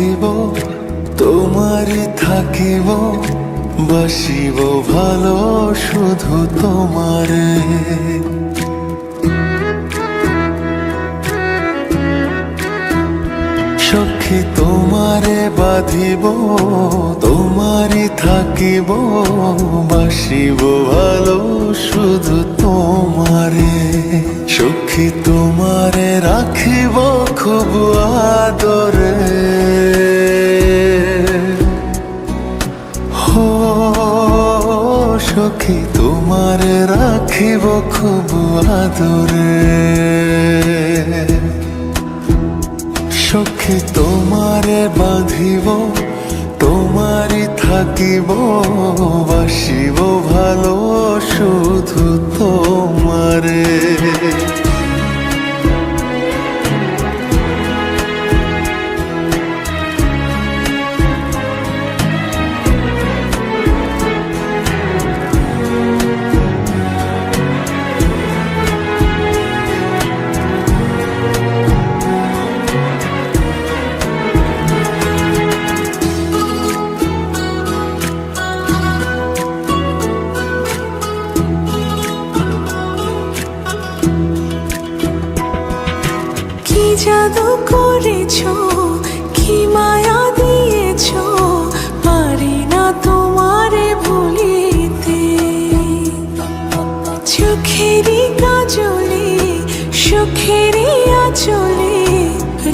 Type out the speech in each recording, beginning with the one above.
বাঁধিব তোমারই থাকিব, বাসিব ভালো শুধু তোমারে। সখী তোমারে বাঁধিব তোমারই থাকিব, বাসিব ভালো শুধু তোমারে। সখী তোমারে রাখিব খুব আদরে, হো সখী তোমারে রাখিব খুব আদরে। সখী তোমারে বাঁধিব তোমারই থাকিব, বাসিব ভালো শুধু তোমারে। জাদু করেছো, কি মায়া দিয়েছো, পারি না তোমারে ভুলিতে। চোখেরই কাজলে সুখেরই আঁচলে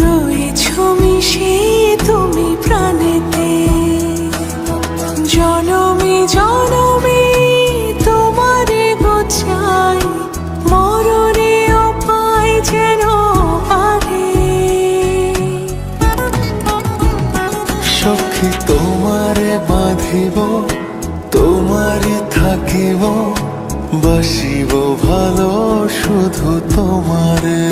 রয়েছো মিশে তুমি প্রাণেতে। জনমে জনমে তোমারে গোছাই, মরণেও পাই যেন সখী তোমারে বাঁধিব তোমারই থাকিব, বাসিব ভালো শুধু তোমারে।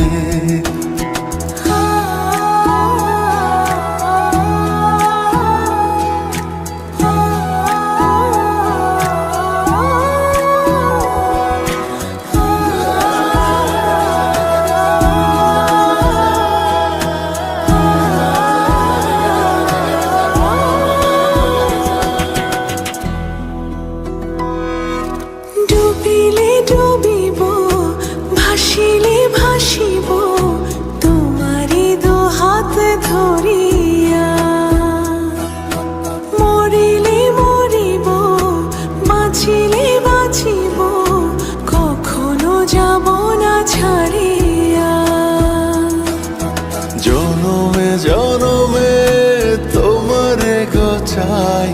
ডুবিলে ডুবিব, ভাসিলে ভাসিব, তোমারই দুহাত ধরিয়া। মরিলে মরিব, বাঁচিলে বাঁচিব, কখনো যাব না ছাড়িয়া। জনমে জনমে তোমারে গোছাই,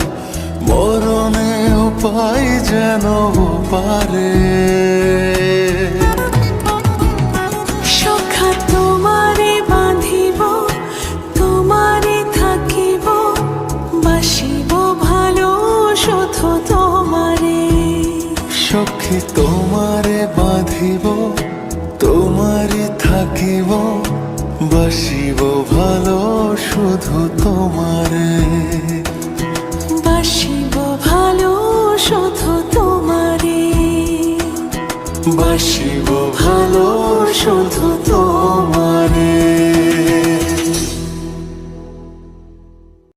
মরণেও পাই যেন পারে। সখা তোমারে বাঁধিব তোমারে থাকিব, বাসিব ভালো শুধু তোমারে। সখী তোমারে বাঁধিব তোমারই থাকিব, বাসিব ভালো শুধু তোমারে। বাসিব ভালো শুধু তোমারে, বাসিব ভালো শুধু তোমারে।